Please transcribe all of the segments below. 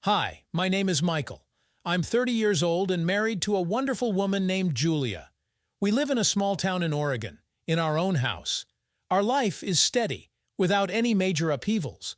Hi, my name is Michael. I'm 30 years old and married to a wonderful woman named Julia. We live in a small town in Oregon, in our own house. Our life is steady, without any major upheavals.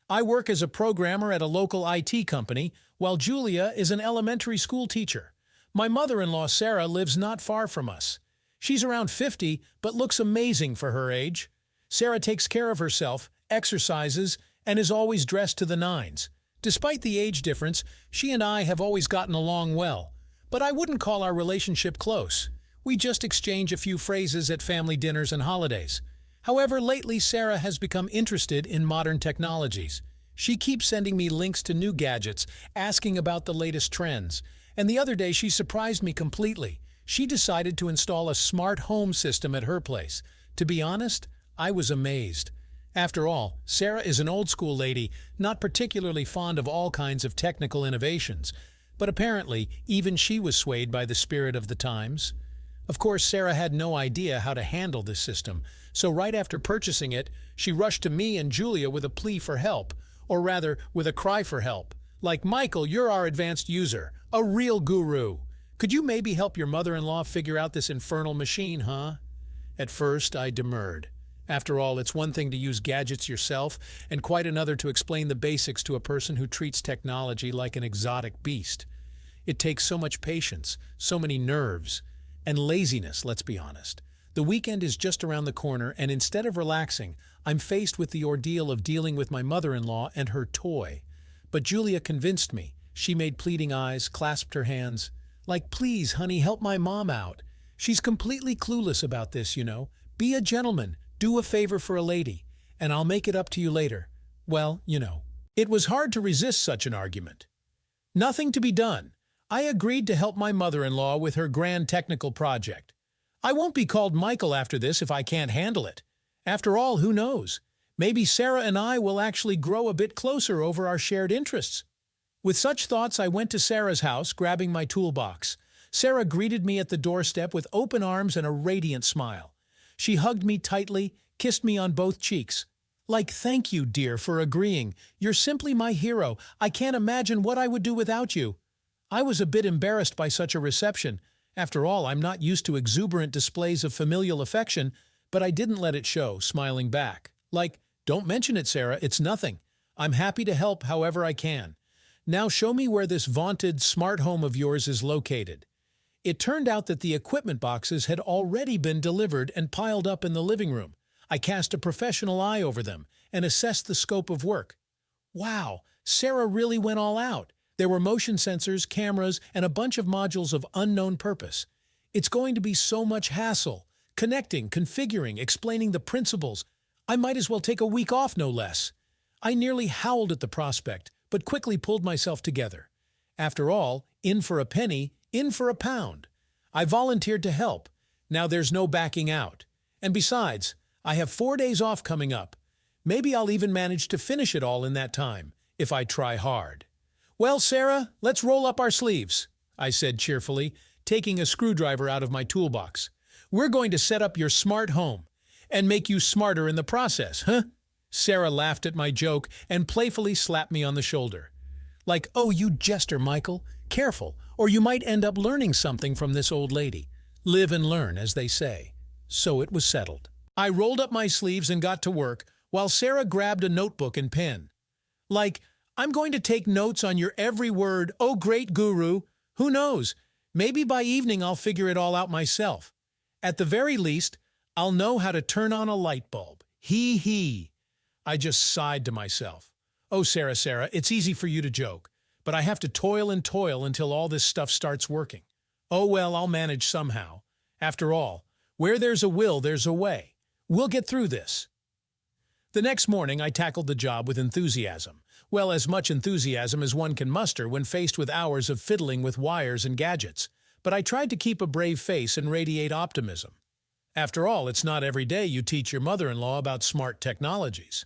I work as a programmer at a local IT company, while Julia is an elementary school teacher. My mother-in-law Sarah lives not far from us. She's around 50, but looks amazing for her age. Sarah takes care of herself, exercises, and is always dressed to the nines. Despite the age difference, she and I have always gotten along well, but I wouldn't call our relationship close. We just exchange a few phrases at family dinners and holidays. However, lately Sarah has become interested in modern technologies. She keeps sending me links to new gadgets, asking about the latest trends. And the other day she surprised me completely. She decided to install a smart home system at her place. To be honest, I was amazed. After all, Sarah is an old-school lady, not particularly fond of all kinds of technical innovations. But apparently, even she was swayed by the spirit of the times. Of course, Sarah had no idea how to handle this system, so right after purchasing it, she rushed to me and Julia with a plea for help, or rather, with a cry for help. Like, Michael, you're our advanced user, a real guru. Could you maybe help your mother-in-law figure out this infernal machine, huh? At first, I demurred. After all, it's one thing to use gadgets yourself, and quite another to explain the basics to a person who treats technology like an exotic beast. It takes so much patience, so many nerves, and laziness, let's be honest. The weekend is just around the corner, and instead of relaxing, I'm faced with the ordeal of dealing with my mother-in-law and her toy. But Julia convinced me. She made pleading eyes, clasped her hands. Like, please, honey, help my mom out. She's completely clueless about this, you know. Be a gentleman. Do a favor for a lady, and I'll make it up to you later. Well, you know. It was hard to resist such an argument. Nothing to be done. I agreed to help my mother-in-law with her grand technical project. I won't be called Michael after this if I can't handle it. After all, who knows? Maybe Sarah and I will actually grow a bit closer over our shared interests. With such thoughts, I went to Sarah's house, grabbing my toolbox. Sarah greeted me at the doorstep with open arms and a radiant smile. She hugged me tightly, kissed me on both cheeks. Like, thank you, dear, for agreeing. You're simply my hero. I can't imagine what I would do without you. I was a bit embarrassed by such a reception. After all, I'm not used to exuberant displays of familial affection, but I didn't let it show, smiling back. Like, don't mention it, Sarah, it's nothing. I'm happy to help however I can. Now show me where this vaunted smart home of yours is located. It turned out that the equipment boxes had already been delivered and piled up in the living room. I cast a professional eye over them and assessed the scope of work. Wow, Sarah really went all out. There were motion sensors, cameras, and a bunch of modules of unknown purpose. It's going to be so much hassle. Connecting, configuring, explaining the principles. I might as well take a week off, no less. I nearly howled at the prospect, but quickly pulled myself together. After all, in for a penny, in for a pound. I volunteered to help. Now there's no backing out. And besides, I have 4 days off coming up. Maybe I'll even manage to finish it all in that time, if I try hard. Well, Sarah, let's roll up our sleeves, I said cheerfully, taking a screwdriver out of my toolbox. We're going to set up your smart home, and make you smarter in the process, huh? Sarah laughed at my joke and playfully slapped me on the shoulder. Like, oh, you jester, Michael. Careful, or you might end up learning something from this old lady. Live and learn, as they say. So it was settled. I rolled up my sleeves and got to work, while Sarah grabbed a notebook and pen. Like, I'm going to take notes on your every word, oh great guru. Who knows? Maybe by evening I'll figure it all out myself. At the very least, I'll know how to turn on a light bulb. Hee hee. I just sighed to myself. Oh, Sarah, it's easy for you to joke. But I have to toil and toil until all this stuff starts working. Oh well, I'll manage somehow. After all, where there's a will, there's a way. We'll get through this. The next morning, I tackled the job with enthusiasm. Well, as much enthusiasm as one can muster when faced with hours of fiddling with wires and gadgets. But I tried to keep a brave face and radiate optimism. After all, it's not every day you teach your mother-in-law about smart technologies.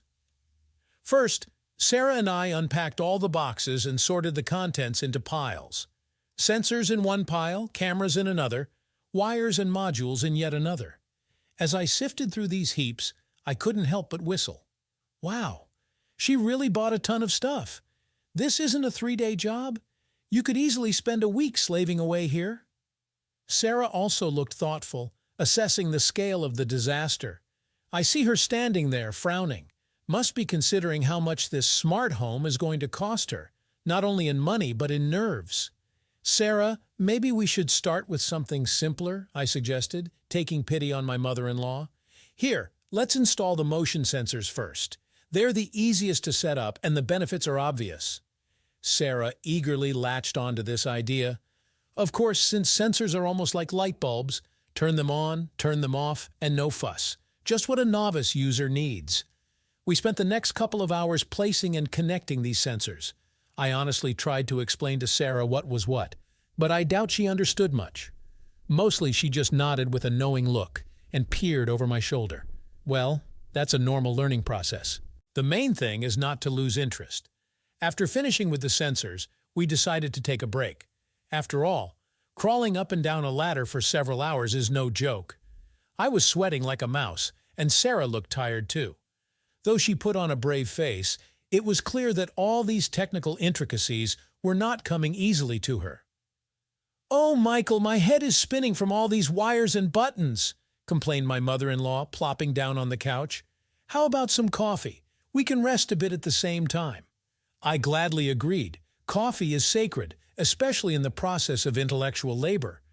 First, Sarah and I unpacked all the boxes and sorted the contents into piles. Sensors in one pile, cameras in another, wires and modules in yet another. As I sifted through these heaps, I couldn't help but whistle. Wow, she really bought a ton of stuff. This isn't a 3-day job. You could easily spend a week slaving away here." Sarah also looked thoughtful, assessing the scale of the disaster. I see her standing there, frowning. Must be considering how much this smart home is going to cost her, not only in money but in nerves. "Sarah, maybe we should start with something simpler," I suggested, taking pity on my mother-in-law. "Here, let's install the motion sensors first. They're the easiest to set up and the benefits are obvious." Sarah eagerly latched onto this idea. "Of course, since sensors are almost like light bulbs, turn them on, turn them off, and no fuss. Just what a novice user needs." We spent the next couple of hours placing and connecting these sensors. I honestly tried to explain to Sarah what was what, but I doubt she understood much. Mostly she just nodded with a knowing look and peered over my shoulder. Well, that's a normal learning process. The main thing is not to lose interest. After finishing with the sensors, we decided to take a break. After all, crawling up and down a ladder for several hours is no joke. I was sweating like a mouse, and Sarah looked tired too. Though she put on a brave face, it was clear that all these technical intricacies were not coming easily to her. "Oh, Michael, my head is spinning from all these wires and buttons," complained my mother-in-law, plopping down on the couch. "How about some coffee? We can rest a bit at the same time." I gladly agreed. Coffee is sacred, especially in the process of intellectual labor.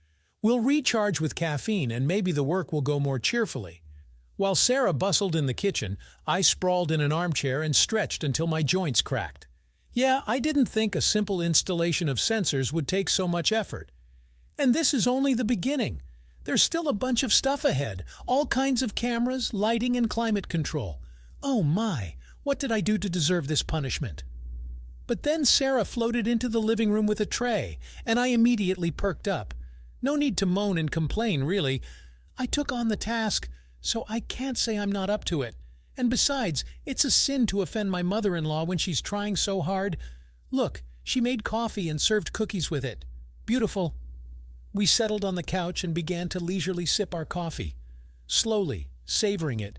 We'll recharge with caffeine and maybe the work will go more cheerfully. While Sarah bustled in the kitchen, I sprawled in an armchair and stretched until my joints cracked. Yeah, I didn't think a simple installation of sensors would take so much effort. And this is only the beginning. There's still a bunch of stuff ahead, all kinds of cameras, lighting, and climate control. Oh my, what did I do to deserve this punishment? But then Sarah floated into the living room with a tray, and I immediately perked up. No need to moan and complain, really. I took on the task, so I can't say I'm not up to it. And besides, it's a sin to offend my mother-in-law when she's trying so hard. Look, she made coffee and served cookies with it. Beautiful. We settled on the couch and began to leisurely sip our coffee, slowly, savoring it.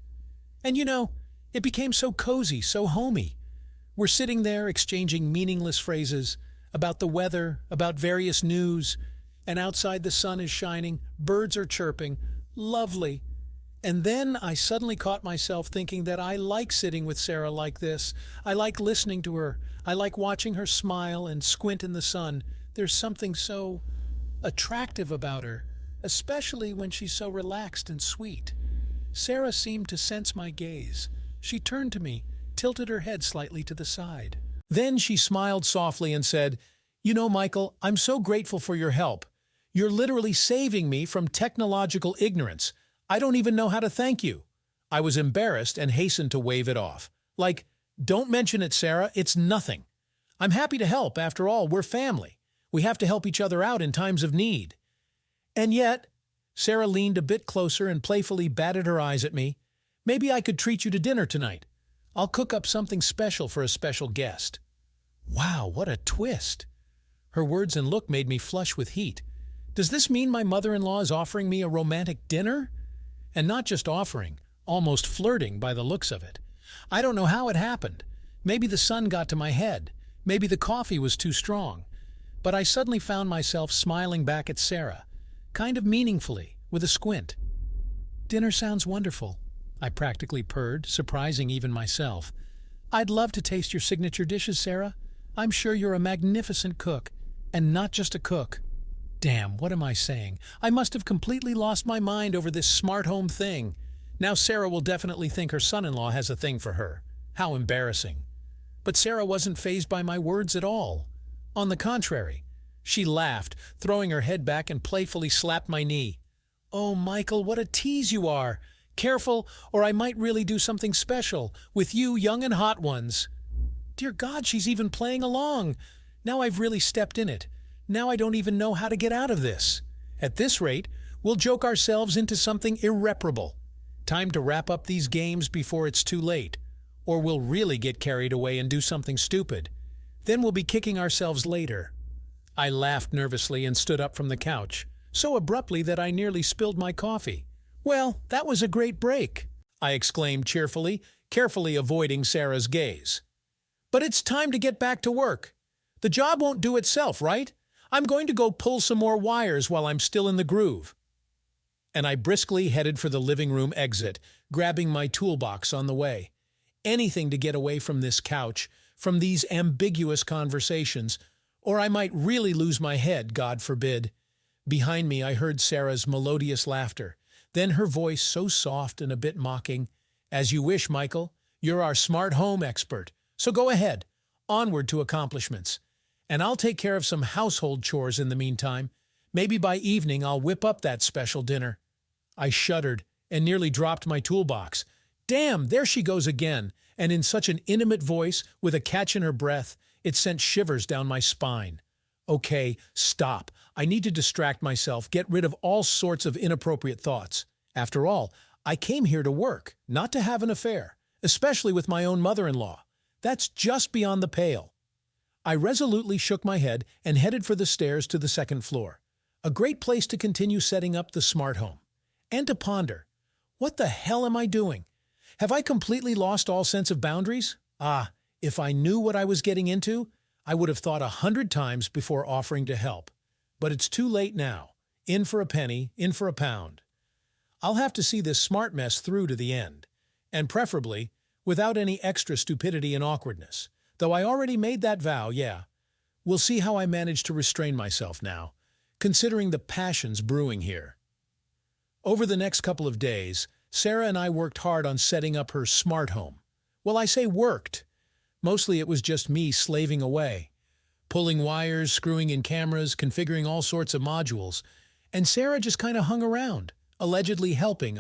And you know, it became so cozy, so homey. We're sitting there exchanging meaningless phrases about the weather, about various news, and outside the sun is shining, birds are chirping. Lovely. And then I suddenly caught myself thinking that I like sitting with Sarah like this. I like listening to her. I like watching her smile and squint in the sun. There's something so attractive about her, especially when she's so relaxed and sweet. Sarah seemed to sense my gaze. She turned to me, tilted her head slightly to the side. Then she smiled softly and said, "You know, Michael, I'm so grateful for your help. You're literally saving me from technological ignorance. I don't even know how to thank you." I was embarrassed and hastened to wave it off. Like, "Don't mention it, Sarah, it's nothing. I'm happy to help, after all, we're family. We have to help each other out in times of need." And yet, Sarah leaned a bit closer and playfully batted her eyes at me. "Maybe I could treat you to dinner tonight. I'll cook up something special for a special guest." Wow, what a twist! Her words and look made me flush with heat. Does this mean my mother-in-law is offering me a romantic dinner? And not just offering, almost flirting by the looks of it. I don't know how it happened. Maybe the sun got to my head. Maybe the coffee was too strong. But I suddenly found myself smiling back at Sarah, kind of meaningfully, with a squint. "Dinner sounds wonderful," I practically purred, surprising even myself. "I'd love to taste your signature dishes, Sarah. I'm sure you're a magnificent cook, and not just a cook." Damn, what am I saying? I must have completely lost my mind over this smart home thing. Now Sarah will definitely think her son-in-law has a thing for her. How embarrassing. But Sarah wasn't fazed by my words at all. On the contrary, she laughed, throwing her head back and playfully slapped my knee. "Oh, Michael, what a tease you are! Careful, or I might really do something special, with you young and hot ones." Dear God, she's even playing along. Now I've really stepped in it. Now I don't even know how to get out of this. At this rate, we'll joke ourselves into something irreparable. Time to wrap up these games before it's too late. Or we'll really get carried away and do something stupid. Then we'll be kicking ourselves later. I laughed nervously and stood up from the couch, so abruptly that I nearly spilled my coffee. "Well, that was a great break," I exclaimed cheerfully, carefully avoiding Sarah's gaze. "But it's time to get back to work. The job won't do itself, right? I'm going to go pull some more wires while I'm still in the groove." And I briskly headed for the living room exit, grabbing my toolbox on the way. Anything to get away from this couch, from these ambiguous conversations, or I might really lose my head, God forbid. Behind me I heard Sarah's melodious laughter, then her voice so soft and a bit mocking. "As you wish, Michael. You're our smart home expert. So go ahead, onward to accomplishments. And I'll take care of some household chores in the meantime. Maybe by evening I'll whip up that special dinner." I shuddered and nearly dropped my toolbox. Damn, there she goes again, and in such an intimate voice, with a catch in her breath, it sent shivers down my spine. Okay, stop. I need to distract myself, get rid of all sorts of inappropriate thoughts. After all, I came here to work, not to have an affair, especially with my own mother-in-law. That's just beyond the pale. I resolutely shook my head and headed for the stairs to the second floor. A great place to continue setting up the smart home. And to ponder, what the hell am I doing? Have I completely lost all sense of boundaries? If I knew what I was getting into, I would have thought 100 times before offering to help. But it's too late now. In for a penny, in for a pound. I'll have to see this smart mess through to the end. And preferably, without any extra stupidity and awkwardness. Though I already made that vow, yeah. We'll see how I manage to restrain myself now, considering the passions brewing here. Over the next couple of days, Sarah and I worked hard on setting up her smart home. Well, I say worked. Mostly it was just me slaving away, pulling wires, screwing in cameras, configuring all sorts of modules, and Sarah just kind of hung around, allegedly helping,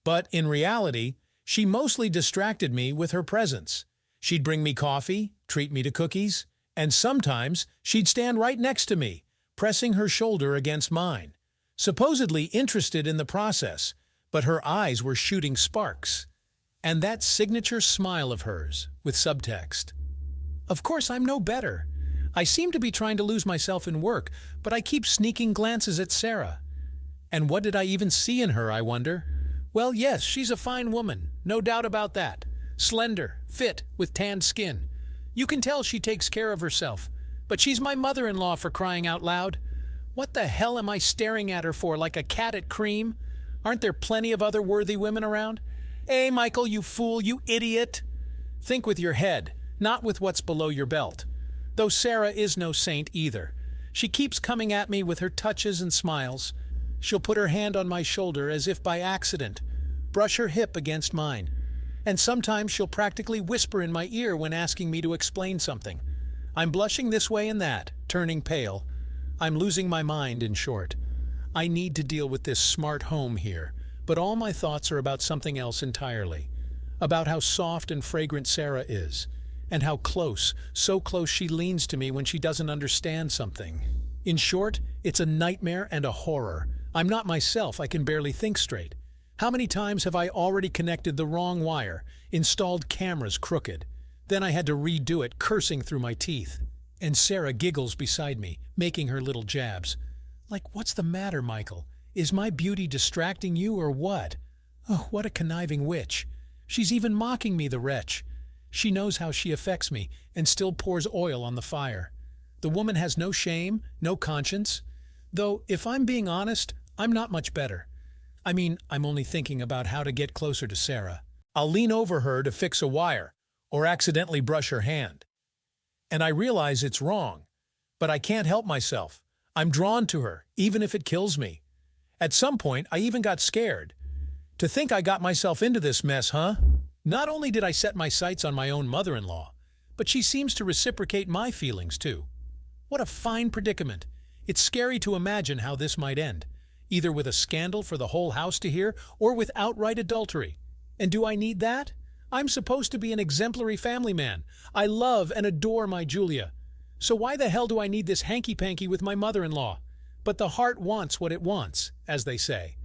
But in reality, she mostly distracted me with her presence. She'd bring me coffee, treat me to cookies, and sometimes she'd stand right next to me, pressing her shoulder against mine, supposedly interested in the process, but her eyes were shooting sparks. And that signature smile of hers, with subtext. Of course, I'm no better. I seem to be trying to lose myself in work, but I keep sneaking glances at Sarah. And what did I even see in her, I wonder? Well, yes, she's a fine woman, no doubt about that. Slender, fit, with tanned skin. You can tell she takes care of herself. But she's my mother-in-law, for crying out loud. What the hell am I staring at her for, like a cat at cream? Aren't there plenty of other worthy women around? Hey, Michael, you fool, you idiot! Think with your head, not with what's below your belt. Though Sarah is no saint either. She keeps coming at me with her touches and smiles. She'll put her hand on my shoulder as if by accident, brush her hip against mine. And sometimes she'll practically whisper in my ear when asking me to explain something. I'm blushing this way and that, turning pale. I'm losing my mind, in short. I need to deal with this smart home here, but all my thoughts are about something else entirely. About how soft and fragrant Sarah is, and how close, so close she leans to me when she doesn't understand something. In short, it's a nightmare and a horror. I'm not myself, I can barely think straight. How many times have I already connected the wrong wire, installed cameras crooked? Then I had to redo it, cursing through my teeth. And Sarah giggles beside me, making her little jabs. Like, what's the matter, Michael? Is my beauty distracting you or what? Oh, what a conniving witch. She's even mocking me, the wretch. She knows how she affects me and still pours oil on the fire. The woman has no shame, no conscience. Though, if I'm being honest, I'm not much better. I mean, I'm only thinking about how to get closer to Sarah. I'll lean over her to fix a wire, or accidentally brush her hand. And I realize it's wrong, but I can't help myself. I'm drawn to her, even if it kills me. At some point, I even got scared. To think I got myself into this mess, huh? Not only did I set my sights on my own mother-in-law, but she seems to reciprocate my feelings too. What a fine predicament. It's scary to imagine how this might end, either with a scandal for the whole house to hear or with outright adultery. And do I need that? I'm supposed to be an exemplary family man. I love and adore my Julia. So why the hell do I need this hanky-panky with my mother-in-law? But the heart wants what it wants, as they say.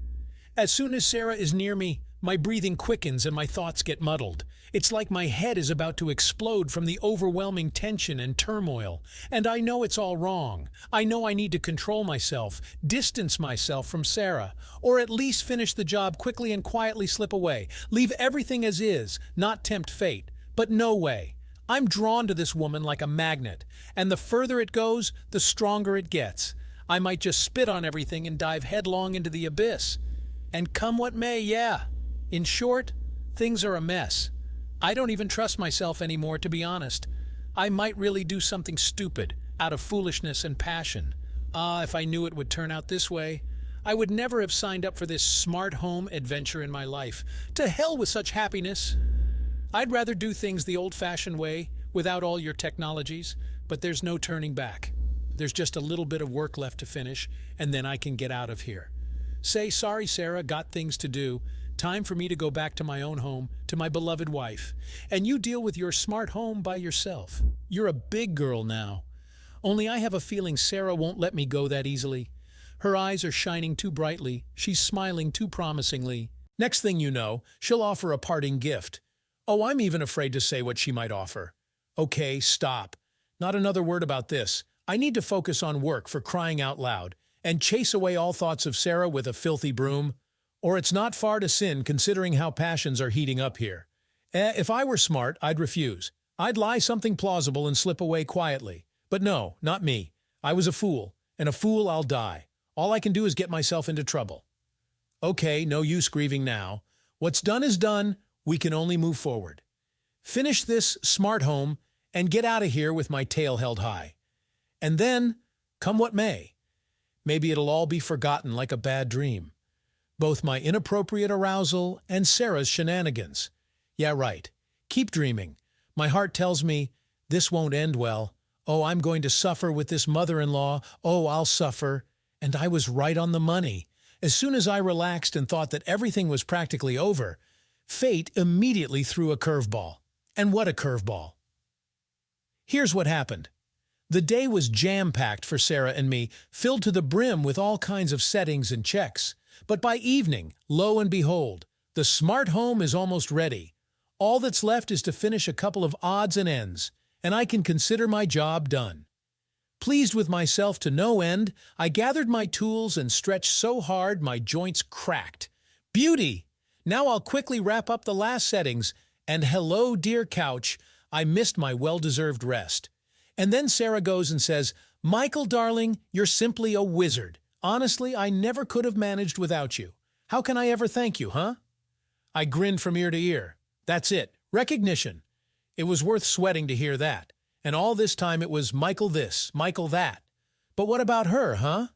As soon as Sarah is near me, my breathing quickens and my thoughts get muddled. It's like my head is about to explode from the overwhelming tension and turmoil. And I know it's all wrong. I know I need to control myself, distance myself from Sarah, or at least finish the job quickly and quietly slip away. Leave everything as is, not tempt fate. But no way. I'm drawn to this woman like a magnet, and the further it goes, the stronger it gets. I might just spit on everything and dive headlong into the abyss. And come what may, yeah. In short, things are a mess. I don't even trust myself anymore, to be honest. I might really do something stupid, out of foolishness and passion. If I knew it would turn out this way, I would never have signed up for this smart home adventure in my life. To hell with such happiness. I'd rather do things the old-fashioned way, without all your technologies, but there's no turning back. There's just a little bit of work left to finish, and then I can get out of here. Say, sorry, Sarah, got things to do. Time for me to go back to my own home, to my beloved wife. And you deal with your smart home by yourself. You're a big girl now. Only I have a feeling Sarah won't let me go that easily. Her eyes are shining too brightly. She's smiling too promisingly. Next thing you know, she'll offer a parting gift. Oh, I'm even afraid to say what she might offer. Okay, stop. Not another word about this. I need to focus on work, for crying out loud, and chase away all thoughts of Sarah with a filthy broom. Or it's not far to sin, considering how passions are heating up here. If I were smart, I'd refuse. I'd lie something plausible and slip away quietly. But no, not me. I was a fool, and a fool I'll die. All I can do is get myself into trouble. Okay, no use grieving now. What's done is done. We can only move forward. Finish this smart home and get out of here with my tail held high. And then, come what may, maybe it'll all be forgotten like a bad dream. Both my inappropriate arousal and Sarah's shenanigans. Yeah, right. Keep dreaming. My heart tells me this won't end well. Oh, I'm going to suffer with this mother-in-law. Oh, I'll suffer. And I was right on the money. As soon as I relaxed and thought that everything was practically over, fate immediately threw a curveball. And what a curveball. Here's what happened. The day was jam-packed for Sarah and me, filled to the brim with all kinds of settings and checks. But by evening, lo and behold, the smart home is almost ready. All that's left is to finish a couple of odds and ends, and I can consider my job done. Pleased with myself to no end, I gathered my tools and stretched so hard my joints cracked. Beauty! Now I'll quickly wrap up the last settings, and hello, dear couch, I missed my well-deserved rest. And then Sarah goes and says, Michael, darling, you're simply a wizard. Honestly, I never could have managed without you. How can I ever thank you, huh? I grinned from ear to ear. That's it. Recognition. It was worth sweating to hear that. And all this time it was Michael this, Michael that. But what about her, huh?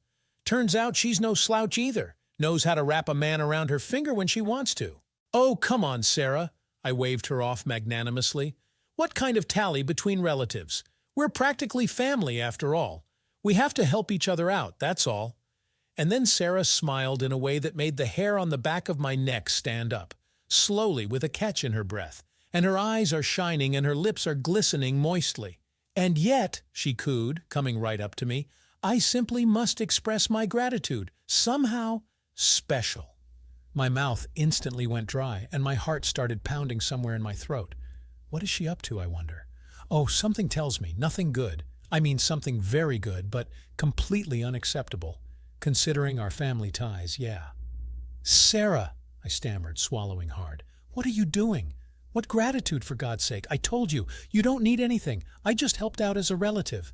Turns out she's no slouch either. Knows how to wrap a man around her finger when she wants to. Oh, come on, Sarah. I waved her off magnanimously. What kind of tally between relatives? We're practically family, after all. We have to help each other out, that's all. And then Sarah smiled in a way that made the hair on the back of my neck stand up, slowly with a catch in her breath, and her eyes are shining and her lips are glistening moistly. And yet, she cooed, coming right up to me, I simply must express my gratitude, somehow special. My mouth instantly went dry, and my heart started pounding somewhere in my throat. What is she up to, I wonder? Oh, something tells me, nothing good. I mean something very good, but completely unacceptable. Considering our family ties, yeah. Sarah, I stammered, swallowing hard. What are you doing? What gratitude, for God's sake? I told you, you don't need anything. I just helped out as a relative.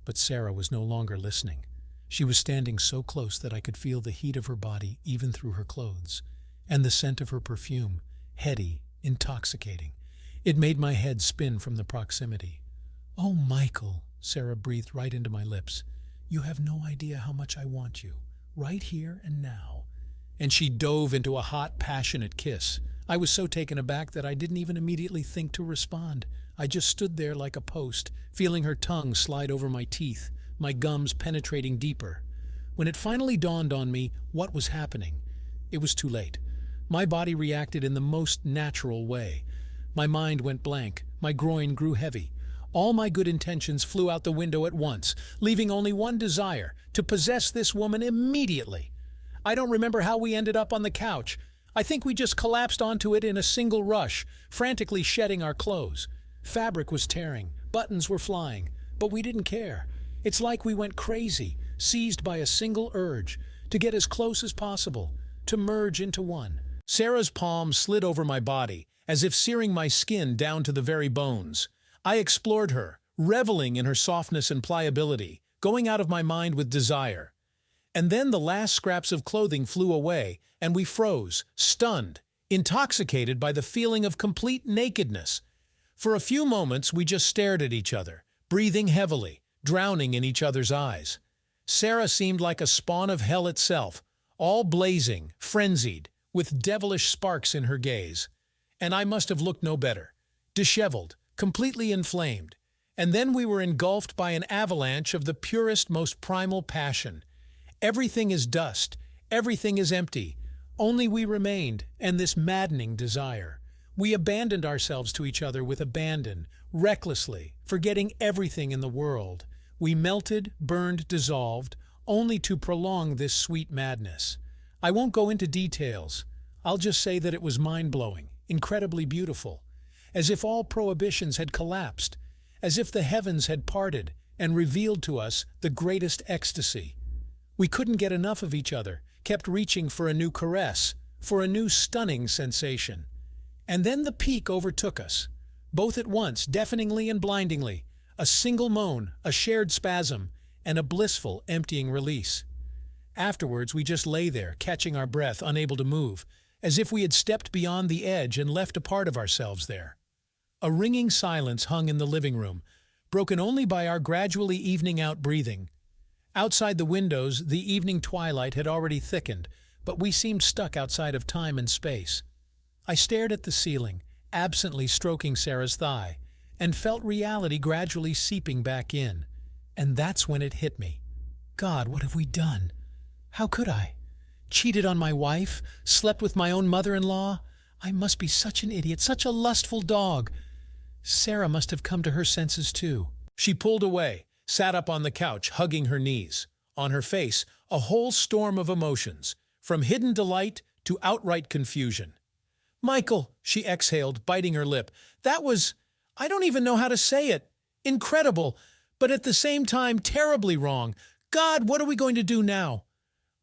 But Sarah was no longer listening. She was standing so close that I could feel the heat of her body even through her clothes, and the scent of her perfume, heady, intoxicating. It made my head spin from the proximity. Oh, Michael, Sarah breathed right into my lips. You have no idea how much I want you, right here and now. And she dove into a hot, passionate kiss. I was so taken aback that I didn't even immediately think to respond. I just stood there like a post, feeling her tongue slide over my teeth, my gums penetrating deeper. When it finally dawned on me what was happening, it was too late. My body reacted in the most natural way. My mind went blank, my groin grew heavy. All my good intentions flew out the window at once, leaving only one desire, to possess this woman immediately. I don't remember how we ended up on the couch. I think we just collapsed onto it in a single rush, frantically shedding our clothes. Fabric was tearing, buttons were flying, but we didn't care. It's like we went crazy, seized by a single urge, to get as close as possible, to merge into one. Sarah's palm slid over my body, as if searing my skin down to the very bones. I explored her, reveling in her softness and pliability, going out of my mind with desire. And then the last scraps of clothing flew away, and we froze, stunned, intoxicated by the feeling of complete nakedness. For a few moments we just stared at each other, breathing heavily, drowning in each other's eyes. Sarah seemed like a spawn of hell itself, all blazing, frenzied, with devilish sparks in her gaze. And I must have looked no better, disheveled, completely inflamed. And then we were engulfed by an avalanche of the purest, most primal passion. Everything is dust, everything is empty. Only we remained, and this maddening desire. We abandoned ourselves to each other with abandon, recklessly, forgetting everything in the world. We melted, burned, dissolved, only to prolong this sweet madness. I won't go into details. I'll just say that it was mind-blowing, incredibly beautiful, as if all prohibitions had collapsed, as if the heavens had parted and revealed to us the greatest ecstasy. We couldn't get enough of each other, kept reaching for a new caress, for a new stunning sensation. And then the peak overtook us, both at once, deafeningly and blindingly, a single moan, a shared spasm, and a blissful, emptying release. Afterwards, we just lay there, catching our breath, unable to move, as if we had stepped beyond the edge and left a part of ourselves there. A ringing silence hung in the living room, broken only by our gradually evening out breathing. Outside the windows, the evening twilight had already thickened, but we seemed stuck outside of time and space. I stared at the ceiling, absently stroking Sarah's thigh, and felt reality gradually seeping back in. And that's when it hit me. God, what have we done? How could I? Cheated on my wife? Slept with my own mother-in-law? I must be such an idiot, such a lustful dog. Sarah must have come to her senses too. She pulled away, sat up on the couch, hugging her knees. On her face, a whole storm of emotions, from hidden delight to outright confusion. "Michael," she exhaled, biting her lip, "that was, I don't even know how to say it. Incredible, but at the same time terribly wrong. God, what are we going to do now?"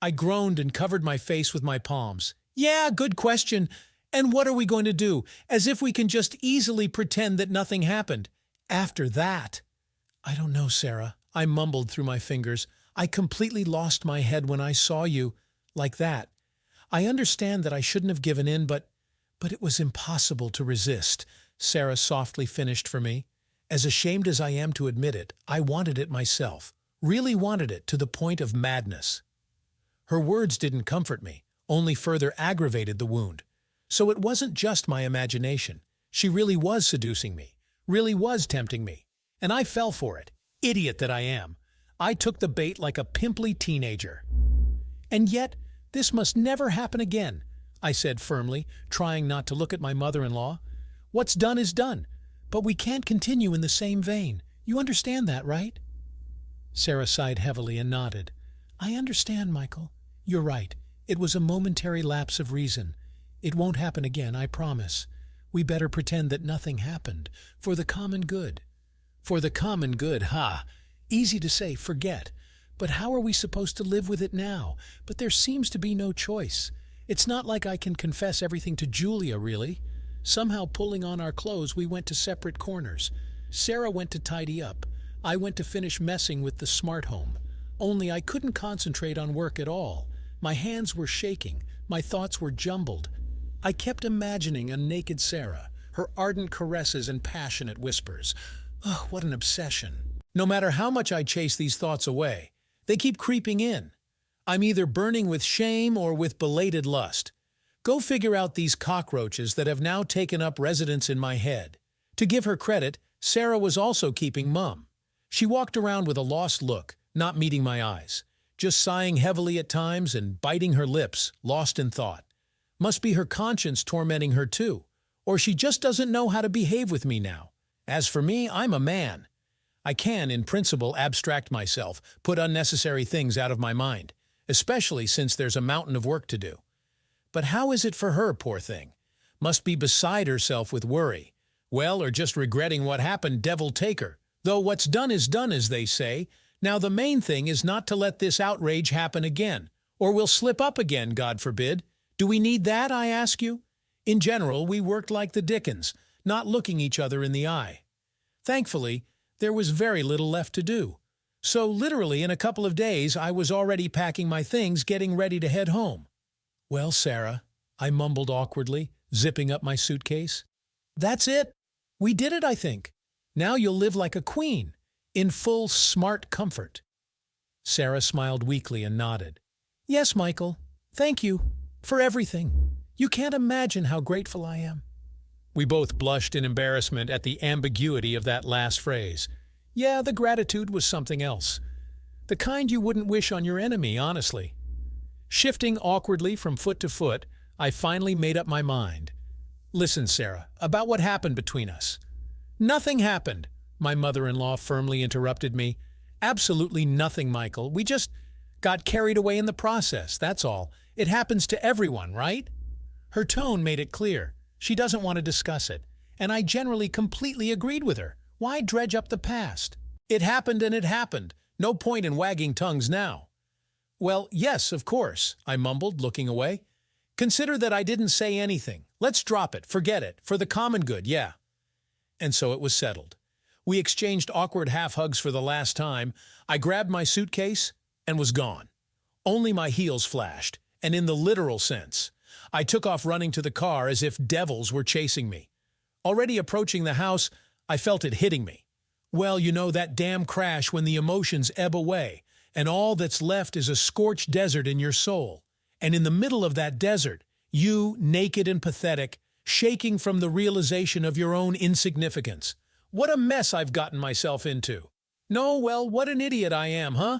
I groaned and covered my face with my palms. "Yeah, good question. And what are we going to do? As if we can just easily pretend that nothing happened. After that." "I don't know, Sarah," I mumbled through my fingers. "I completely lost my head when I saw you like that. I understand that I shouldn't have given in, but it was impossible to resist," Sarah softly finished for me. "As ashamed as I am to admit it, I wanted it myself, really wanted it to the point of madness." Her words didn't comfort me, only further aggravated the wound. So it wasn't just my imagination. She really was seducing me, really was tempting me. And I fell for it. Idiot that I am. I took the bait like a pimply teenager. "And yet, this must never happen again," I said firmly, trying not to look at my mother-in-law. "What's done is done, but we can't continue in the same vein. You understand that, right?" Sarah sighed heavily and nodded. "I understand, Michael. You're right. It was a momentary lapse of reason. It won't happen again, I promise. We better pretend that nothing happened, for the common good." For the common good, ha! Easy to say, forget. But how are we supposed to live with it now? But there seems to be no choice. It's not like I can confess everything to Julia, really. Somehow pulling on our clothes, we went to separate corners. Sarah went to tidy up. I went to finish messing with the smart home. Only I couldn't concentrate on work at all. My hands were shaking. My thoughts were jumbled. I kept imagining a naked Sarah, her ardent caresses and passionate whispers. Oh, what an obsession. No matter how much I chase these thoughts away, they keep creeping in. I'm either burning with shame or with belated lust. Go figure out these cockroaches that have now taken up residence in my head. To give her credit, Sarah was also keeping mum. She walked around with a lost look, not meeting my eyes, just sighing heavily at times and biting her lips, lost in thought. Must be her conscience tormenting her too, or she just doesn't know how to behave with me now. As for me, I'm a man. I can, in principle, abstract myself, put unnecessary things out of my mind, especially since there's a mountain of work to do. But how is it for her, poor thing? Must be beside herself with worry. Well, or just regretting what happened, devil take her. Though what's done is done, as they say. Now the main thing is not to let this outrage happen again, or we'll slip up again, God forbid. Do we need that, I ask you? In general, we worked like the dickens, not looking each other in the eye. Thankfully, there was very little left to do. So literally in a couple of days, I was already packing my things, getting ready to head home. "Well, Sarah," I mumbled awkwardly, zipping up my suitcase. "That's it. We did it, I think. Now you'll live like a queen, in full smart comfort." Sarah smiled weakly and nodded. "Yes, Michael. Thank you. For everything. You can't imagine how grateful I am." We both blushed in embarrassment at the ambiguity of that last phrase. Yeah, the gratitude was something else. The kind you wouldn't wish on your enemy, honestly. Shifting awkwardly from foot to foot, I finally made up my mind. "Listen, Sarah, about what happened between us." "Nothing happened," my mother-in-law firmly interrupted me. "Absolutely nothing, Michael. We just got carried away in the process, that's all. It happens to everyone, right?" Her tone made it clear. She doesn't want to discuss it, and I generally completely agreed with her. Why dredge up the past? It happened and it happened. No point in wagging tongues now. "Well, yes, of course," I mumbled, looking away. "Consider that I didn't say anything. Let's drop it, forget it, for the common good, yeah." And so it was settled. We exchanged awkward half-hugs for the last time. I grabbed my suitcase and was gone. Only my heels flashed, and in the literal sense. I took off running to the car as if devils were chasing me. Already approaching the house, I felt it hitting me. Well, you know that damn crash when the emotions ebb away, and all that's left is a scorched desert in your soul. And in the middle of that desert, you, naked and pathetic, shaking from the realization of your own insignificance. What a mess I've gotten myself into. No, well, what an idiot I am, huh?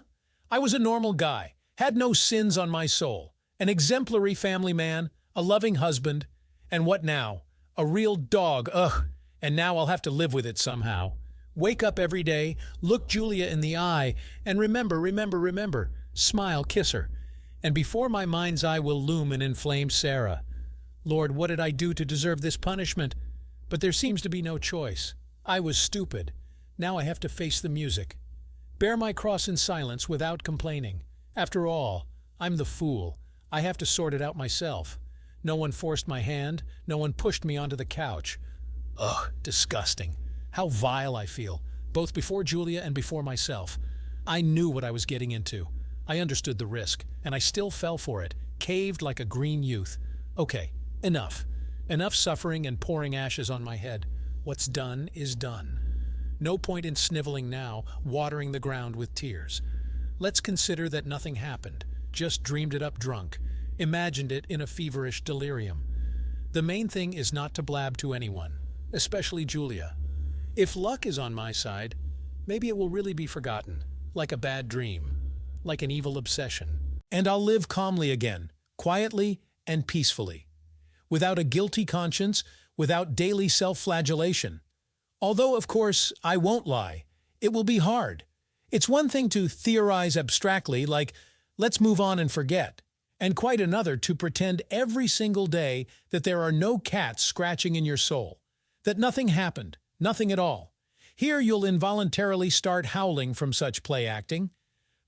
I was a normal guy, had no sins on my soul, an exemplary family man, a loving husband, and what now? A real dog, ugh, and now I'll have to live with it somehow. Wake up every day, look Julia in the eye, and remember, smile, kiss her. And before my mind's eye will loom an inflamed Sarah. Lord, what did I do to deserve this punishment? But there seems to be no choice. I was stupid. Now I have to face the music. Bear my cross in silence without complaining. After all, I'm the fool. I have to sort it out myself. No one forced my hand. No one pushed me onto the couch. Ugh, disgusting. How vile I feel, both before Julia and before myself. I knew what I was getting into. I understood the risk, and I still fell for it, caved like a green youth. Okay, enough. Enough suffering and pouring ashes on my head. What's done is done. No point in sniveling now, watering the ground with tears. Let's consider that nothing happened, just dreamed it up drunk, imagined it in a feverish delirium. The main thing is not to blab to anyone, especially Julia. If luck is on my side, maybe it will really be forgotten, like a bad dream, like an evil obsession. And I'll live calmly again, quietly and peacefully, without a guilty conscience, without daily self-flagellation. Although, of course, I won't lie. It will be hard. It's one thing to theorize abstractly, like, let's move on and forget, and quite another to pretend every single day that there are no cats scratching in your soul, that nothing happened, nothing at all. Here you'll involuntarily start howling from such play acting.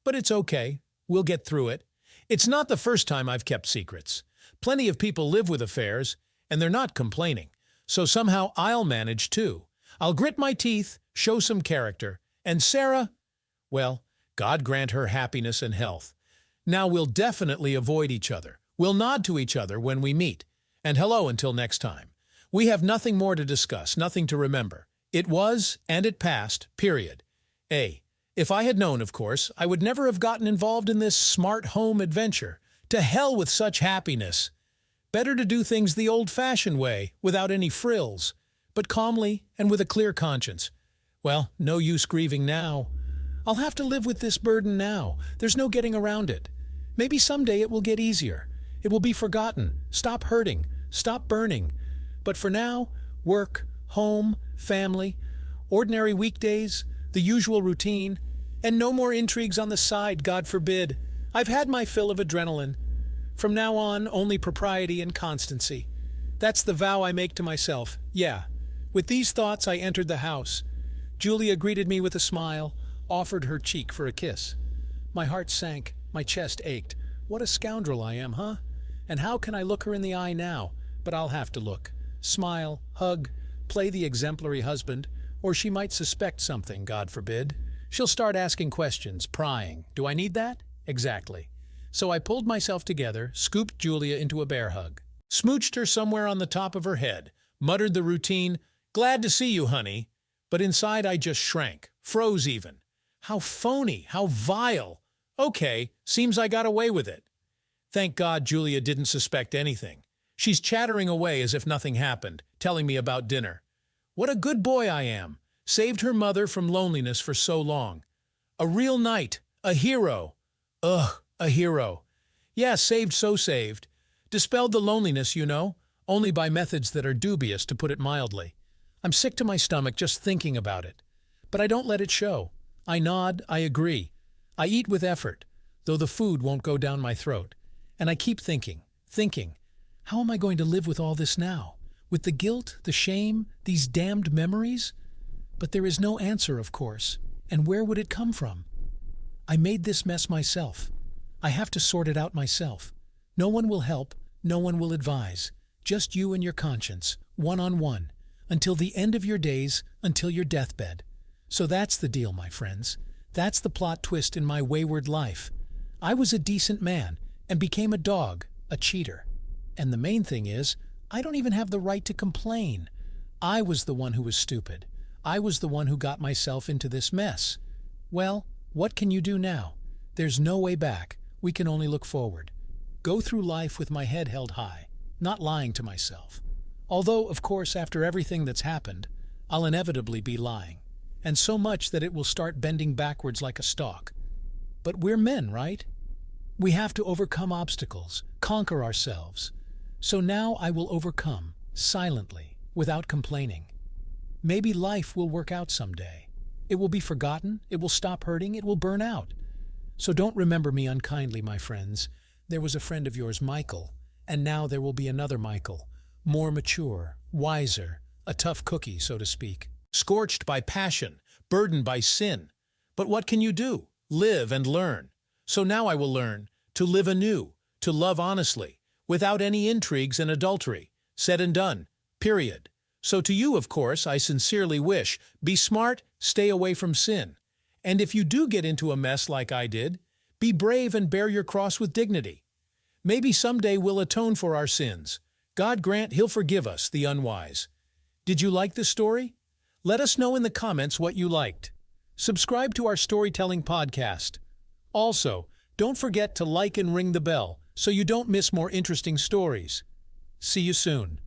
But it's okay. We'll get through it. It's not the first time I've kept secrets. Plenty of people live with affairs, and they're not complaining. So somehow I'll manage too. I'll grit my teeth, show some character. And Sarah, well, God grant her happiness and health. Now we'll definitely avoid each other. We'll nod to each other when we meet. And hello until next time. We have nothing more to discuss, nothing to remember. It was, and it passed, period. If I had known, of course, I would never have gotten involved in this smart home adventure. To hell with such happiness. Better to do things the old-fashioned way, without any frills, but calmly and with a clear conscience. Well, no use grieving now. I'll have to live with this burden now. There's no getting around it. Maybe someday it will get easier. It will be forgotten, stop hurting, stop burning. But for now, work, home, family, ordinary weekdays, the usual routine, and no more intrigues on the side, God forbid. I've had my fill of adrenaline. From now on, only propriety and constancy. That's the vow I make to myself, yeah. With these thoughts, I entered the house. Julia greeted me with a smile, offered her cheek for a kiss. My heart sank, my chest ached. What a scoundrel I am, huh? And how can I look her in the eye now? But I'll have to look. Smile, hug, play the exemplary husband. Or she might suspect something, God forbid. She'll start asking questions, prying. Do I need that? Exactly. So I pulled myself together, scooped Julia into a bear hug, smooched her somewhere on the top of her head, muttered the routine, "Glad to see you, honey." But inside I just shrank, froze even. How phony, how vile. Okay, seems I got away with it. Thank God Julia didn't suspect anything. She's chattering away as if nothing happened, telling me about dinner. What a good boy I am. Saved her mother from loneliness for so long. A real knight, a hero. Ugh, a hero. Yeah, saved so saved. Dispelled the loneliness, you know, only by methods that are dubious, to put it mildly. I'm sick to my stomach just thinking about it. But I don't let it show. I nod, I agree. I eat with effort, though the food won't go down my throat. And I keep thinking, how am I going to live with all this now? With the guilt, the shame, these damned memories? But there is no answer, of course. And where would it come from? I made this mess myself. I have to sort it out myself. No one will help, no one will advise. Just you and your conscience, one-on-one, until the end of your days, until your deathbed. So that's the deal, my friends. That's the plot twist in my wayward life. I was a decent man and became a dog, a cheater. And the main thing is, I don't even have the right to complain. I was the one who was stupid. I was the one who got myself into this mess. Well, what can you do now? There's no way back. We can only look forward. Go through life with my head held high, not lying to myself. Although, of course, after everything that's happened, I'll inevitably be lying. And so much that it will start bending backwards like a stalk. But we're men, right? We have to overcome obstacles, conquer ourselves. So now I will overcome, silently, without complaining. Maybe life will work out someday. It will be forgotten, it will stop hurting, it will burn out. So don't remember me unkindly, my friends. There was a friend of yours, Michael, and now there will be another Michael, more mature, wiser, a tough cookie, so to speak. Scorched by passion, burdened by sin. But what can you do? Live and learn. So now I will learn to live anew, to love honestly, without any intrigues and adultery. Said and done. Period. So to you, of course, I sincerely wish, be smart, stay away from sin. And if you do get into a mess like I did, be brave and bear your cross with dignity. Maybe someday we'll atone for our sins. God grant He'll forgive us, the unwise. Did you like this story? Let us know in the comments what you liked. Subscribe to our storytelling podcast. Also, don't forget to like and ring the bell so you don't miss more interesting stories. See you soon.